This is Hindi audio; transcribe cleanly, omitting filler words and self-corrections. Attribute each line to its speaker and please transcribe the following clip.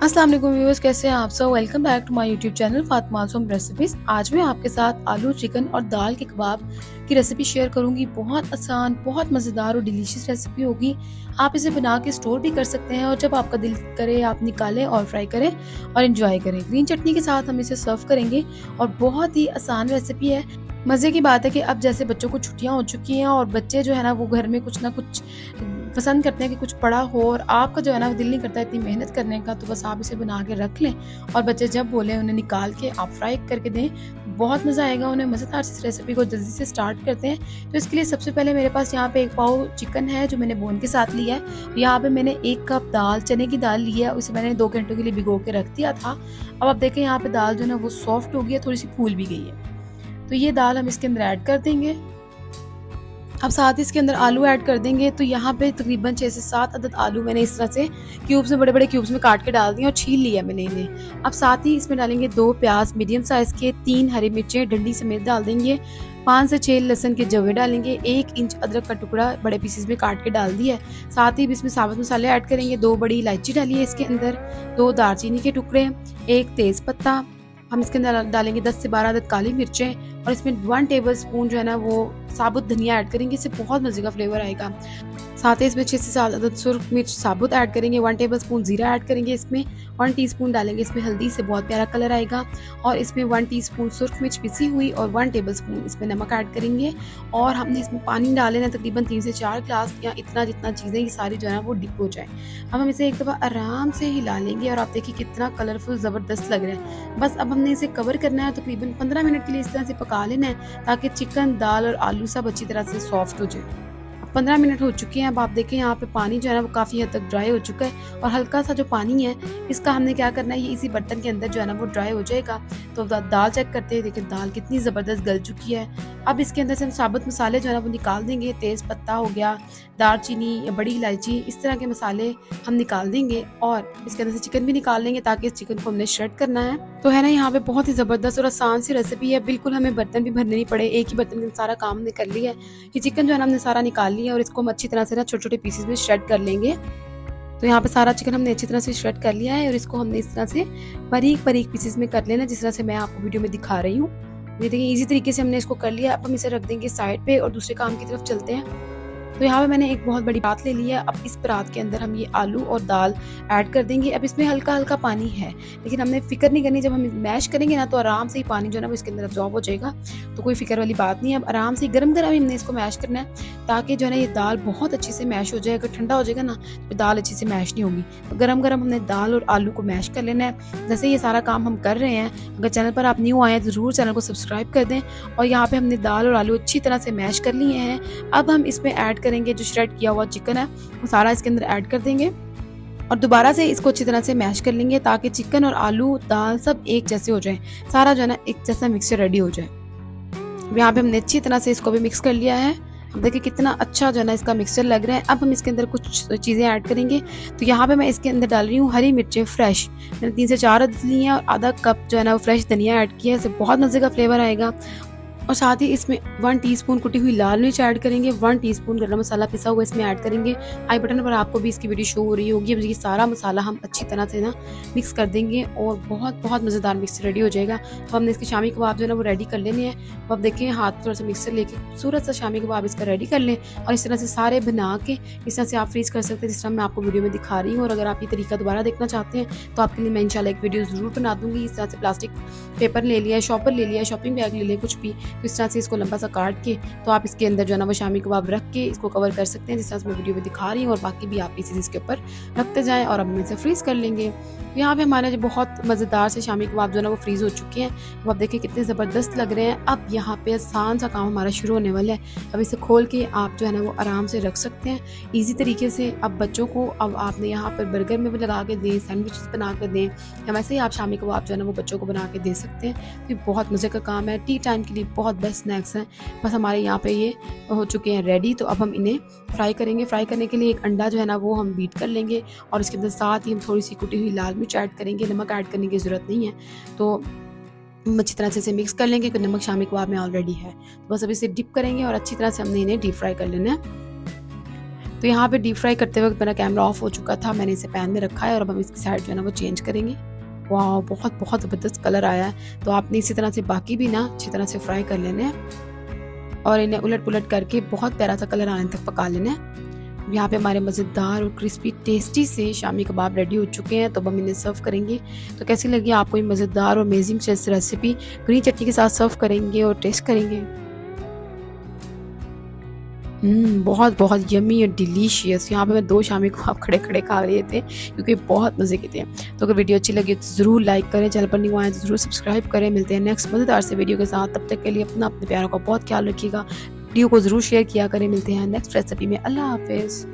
Speaker 1: अस्सलाम वालेकुम व्यूअर्स, कैसे हैं आप सब। Welcome back to my YouTube channel Fatima home recipes. आज मैं आपके साथ आलू चिकन और दाल के कबाब की रेसिपी शेयर करूंगी। बहुत आसान, बहुत मज़ेदार और डिलीशियस रेसिपी होगी। आप इसे बना के स्टोर भी कर सकते हैं और जब आपका दिल करे आप निकालें और फ्राई करें और इंजॉय करें। ग्रीन चटनी के साथ हम इसे सर्व करेंगे और बहुत ही आसान रेसिपी है। मज़े की बात है कि अब जैसे बच्चों को छुट्टियां हो चुकी हैं और बच्चे जो है ना वो घर में कुछ ना कुछ पसंद करते हैं कि कुछ पड़ा हो, और आपका जो है ना दिल नहीं करता इतनी मेहनत करने का, तो बस आप इसे बना के रख लें और बच्चे जब बोले उन्हें निकाल के आप फ्राई करके दें, बहुत मज़ा आएगा उन्हें। मज़ेदार से इस रेसिपी को जल्दी से स्टार्ट करते हैं। तो इसके लिए सबसे पहले मेरे पास यहाँ पे 1 पाव चिकन है जो मैंने बोन के साथ लिया है। यहाँ पे मैंने 1 कप दाल, चने की दाल ली है, उसे मैंने 2 घंटों के लिए भिगो के रख दिया था। अब आप देखें यहाँ पे दाल जो है वो सॉफ्ट हो गई है, थोड़ी सी फूल भी गई है। तो ये दाल हम इसके अंदर ऐड कर देंगे। अब साथ ही इसके अंदर आलू ऐड कर देंगे। तो यहाँ पे तकरीबन 6 से 7 अदद आलू मैंने इस तरह से क्यूब्स में, बड़े बड़े क्यूब्स में काट के डाल दिए और छील लिया मैंने इन्हें। अब साथ ही इसमें डालेंगे 2 प्याज मीडियम साइज के, 3 हरी मिर्चें डंडी समेत डाल देंगे, 5 से 6 लहसुन के जवे डालेंगे, 1 इंच अदरक का टुकड़ा बड़े पीसेस में काट के डाल दिया है। साथ ही इसमें साबुत मसाले ऐड करेंगे। 2 बड़ी इलायची डाली है इसके अंदर, 2 दालचीनी के टुकड़े, 1 तेज पत्ता। हम इसके अंदर डालेंगे 10 से 12 अदद काली मिर्चें और इसमें 1 टेबल स्पून जो है ना वो साबुत धनिया ऐड करेंगे। इससे बहुत मजे का फ्लेवर आएगा। साथ ही इसमें 6 से 7 अदद सुर्ख मिर्च साबुत ऐड करेंगे, 1 टेबल स्पून जीरा ऐड करेंगे इसमें, 1 टीस्पून डालेंगे इसमें हल्दी, से बहुत प्यारा कलर आएगा, और इसमें 1 टीस्पून सुर्ख मिर्च पिसी हुई और 1 टेबल स्पून इसमें नमक ऐड करेंगे। और हमने इसमें पानी डाले ना तकरीबन 3 से 4 ग्लास, या इतना जितना चीज़ें ये सारी जो है ना वो डिप हो जाए। अब हम इसे एक दफ़ा आराम से हिला लेंगे और आप देखिए कितना कलरफुल ज़बरदस्त लग रहा है। बस अब हमने इसे कवर करना है, तकरीबन 15 मिनट के लिए इस तरह से पका लेना है ताकि चिकन, दाल और आलू सब अच्छी तरह से सॉफ्ट हो जाए। 15 मिनट हो चुके हैं। अब आप देखें यहाँ पे पानी जो है ना वो काफ़ी हद तक ड्राई हो चुका है, और हल्का सा जो पानी है इसका हमने क्या करना है, ये इसी बर्तन के अंदर जो है ना वो ड्राई हो जाएगा। तो दाल चेक करते हैं, देखिए दाल कितनी ज़बरदस्त गल चुकी है। अब इसके अंदर से हम साबुत मसाले जो है ना वो निकाल देंगे। तेज़ पत्ता हो गया, दालचीनी, बड़ी इलायची, इस तरह के मसाले हम निकाल देंगे और इसके अंदर से चिकन भी निकाल लेंगे ताकि इस चिकन को हमने श्रेड करना है। तो है ना यहाँ पे बहुत ही ज़बरदस्त और आसान सी रेसिपी है। बिल्कुल हमें बर्तन भी भरने नहीं पड़े, एक ही बर्तन में सारा काम हमने कर लिया है। ये चिकन जो है ना हमने सारा निकाल लिया और इसको हम अच्छी तरह से ना छोटे छोटे पीसेस में श्रेड कर लेंगे। तो यहाँ पे सारा चिकन हमने अच्छी तरह से श्रेड कर लिया है और इसको हमने इस तरह से बारीक बारीक पीसेस में कर लेना, जिस तरह से मैं आपको वीडियो में दिखा रही हूँ। ये देखिए इजी तरीके से हमने इसको कर लिया। अब हम इसे रख देंगे साइड पे और दूसरे काम की तरफ चलते हैं। तो यहाँ पे मैंने एक बहुत बड़ी परात ले ली है। अब इस परात के अंदर हम ये आलू और दाल ऐड कर देंगे। अब इसमें हल्का हल्का पानी है, लेकिन हमने फिक्र नहीं करनी, जब हम मैश करेंगे ना तो आराम से ही पानी जो है ना वो इसके अंदर अब्जॉर्ब हो जाएगा, तो कोई फिक्र वाली बात नहीं है। अब आराम से गरम गरम हमने इसको मैश करना है ताकि जो है ना ये दाल बहुत अच्छे से मैश हो जाए। अगर ठंडा हो जाएगा ना तो दाल अच्छे से मैश नहीं होगी। तो गरम गरम हमने दाल और आलू को मैश कर लेना है। जैसे ये सारा काम हम कर रहे हैं, अगर चैनल पर आप न्यू आए हैं तो ज़रूर चैनल को सब्सक्राइब कर दें। और यहाँ पे हमने दाल और आलू अच्छी तरह से मैश कर लिए हैं। अब हम इसमें ऐड करेंगे जो श्रेड किया हुआ चिकन है, वो सारा इसके अंदर ऐड कर देंगे और दोबारा से इसको अच्छी तरह से मैश कर लेंगे ताकि चिकन और आलू दाल सब एक जैसे हो जाए, सारा जो है ना एक जैसा मिक्सचर रेडी हो जाए। यहाँ पे हमने अच्छी तरह से इसको भी मिक्स कर लिया है। अब देखिए कितना अच्छा जो है ना इसका मिक्सचर लग रहा है। अब हम इसके अंदर कुछ चीज़ें ऐड करेंगे। तो यहाँ पे मैं इसके अंदर डाल रही हूँ हरी मिर्चें फ्रेश, मैंने 3 से 4 अदद ली हैं, और आधा कप जो है ना वो फ्रेश धनिया ऐड किया है। इससे बहुत मज़े का फ्लेवर आएगा। और साथ ही इसमें 1 टीस्पून कुटी हुई लाल मिर्च ऐड करेंगे, 1 टीस्पून गरम मसाला पिसा हुआ इसमें ऐड करेंगे। आई बटन पर आपको भी इसकी वीडियो शो हो रही होगी। अब ये सारा मसाला हम अच्छी तरह से ना मिक्स कर देंगे और बहुत बहुत मज़ेदार मिक्सर रेडी हो जाएगा। तो हमने इसके शामी कबाब जो है ना वो रेडी कर लेने हैं। तो अब देखें हाथ थोड़ा सा मिक्सर लेके खूबसूरत सा शामी कबाब इसका रेडी कर लें और इस तरह से सारे बना के इस तरह से आप फ्रीज कर सकते हैं, जिस तरह मैं आपको वीडियो में दिखा रही हूँ। और अगर आप ये तरीका दोबारा देखना चाहते हैं तो आपके लिए मैं इंशाल्लाह एक वीडियो ज़रूर बना दूँगी। इस तरह से प्लास्टिक पेपर ले लिया है, शॉपर ले लिया है, शॉपिंग बैग ले लिया, कुछ भी, तो इस तरह से इसको सा काट के तो आप इसके अंदर जो है ना वो शामी कबाब रख के इसको कवर कर सकते हैं, जिस तरह से मैं वीडियो में दिखा रही हूँ। और बाकी भी आप पीसेस इसके ऊपर रखते जाएं और अब हम इसे फ्रीज कर लेंगे। यहाँ पे हमारे जो बहुत मज़ेदार से शामी कबाब जो है ना वो फ्रीज हो चुके हैं। अब आप देखिए कितने ज़बरदस्त लग रहे हैं। अब यहाँ पे आसान सा काम हमारा शुरू होने वाला है। अब इसे खोल के आप जो है ना वो आराम से रख सकते हैं ईजी तरीके से। अब बच्चों को अब आपने यहाँ पर बर्गर में भी लगा के दें, सैंडविचेस बना कर दें, या वैसे ही आप शामी कबाब जो है ना वो बच्चों को बना के दे सकते हैं। तो ये बहुत मज़े का काम है, टी टाइम के लिए बहुत बेस्ट स्नैक्स हैं। बस हमारे यहाँ पे ये हो चुके हैं रेडी। तो अब हम इन्हें फ्राई करेंगे। फ्राई करने के लिए एक अंडा जो है ना वो हम बीट कर लेंगे और इसके अंदर साथ ही हम थोड़ी सी कुटी हुई लाल मिर्च ऐड करेंगे। नमक ऐड करने की ज़रूरत नहीं है। तो हम अच्छी तरह से इसे मिक्स कर लेंगे, क्योंकि नमक शामी कबाब में ऑलरेडी है। तो बस अब इसे डिप करेंगे और अच्छी तरह से हमने इन्हें डीप फ्राई कर लेना है। तो यहाँ पे डीप फ्राई करते वक्त मेरा कैमरा ऑफ हो चुका था, मैंने इसे पैन में रखा है और अब हम इसकी साइड जो है ना वो चेंज करेंगे। वाह, बहुत बहुत ज़बरदस्त कलर आया है। तो आपने इसी तरह से बाकी भी ना अच्छी तरह से फ्राई कर लेने हैं और इन्हें उलट पुलट करके बहुत प्यारा सा कलर आने तक पका लेना है। यहाँ पे हमारे मज़ेदार और क्रिस्पी टेस्टी से शामी कबाब रेडी हो चुके हैं, तो अब हम इन्हें सर्व करेंगे। तो कैसी लगी आपको ये मज़ेदार और अमेजिंग रेसिपी? ग्रीन चटनी के साथ सर्व करेंगे और टेस्ट करेंगे। बहुत बहुत यम्मी और डिलीशियस। यहाँ पे मैं 2 शामी कबाब खड़े खड़े खा रहे थे क्योंकि बहुत मज़े के थे। तो अगर वीडियो अच्छी लगी तो ज़रूर लाइक करें, चैनल पर न्यू आए तो ज़रूर सब्सक्राइब करें। मिलते हैं नेक्स्ट मज़ेदार से वीडियो के साथ, तब तक के लिए अपने प्यारों का बहुत ख्याल रखिएगा। वीडियो को ज़रूर शेयर किया करें। मिलते हैं नेक्स्ट रेसिपी में। अल्लाह हाफिज़।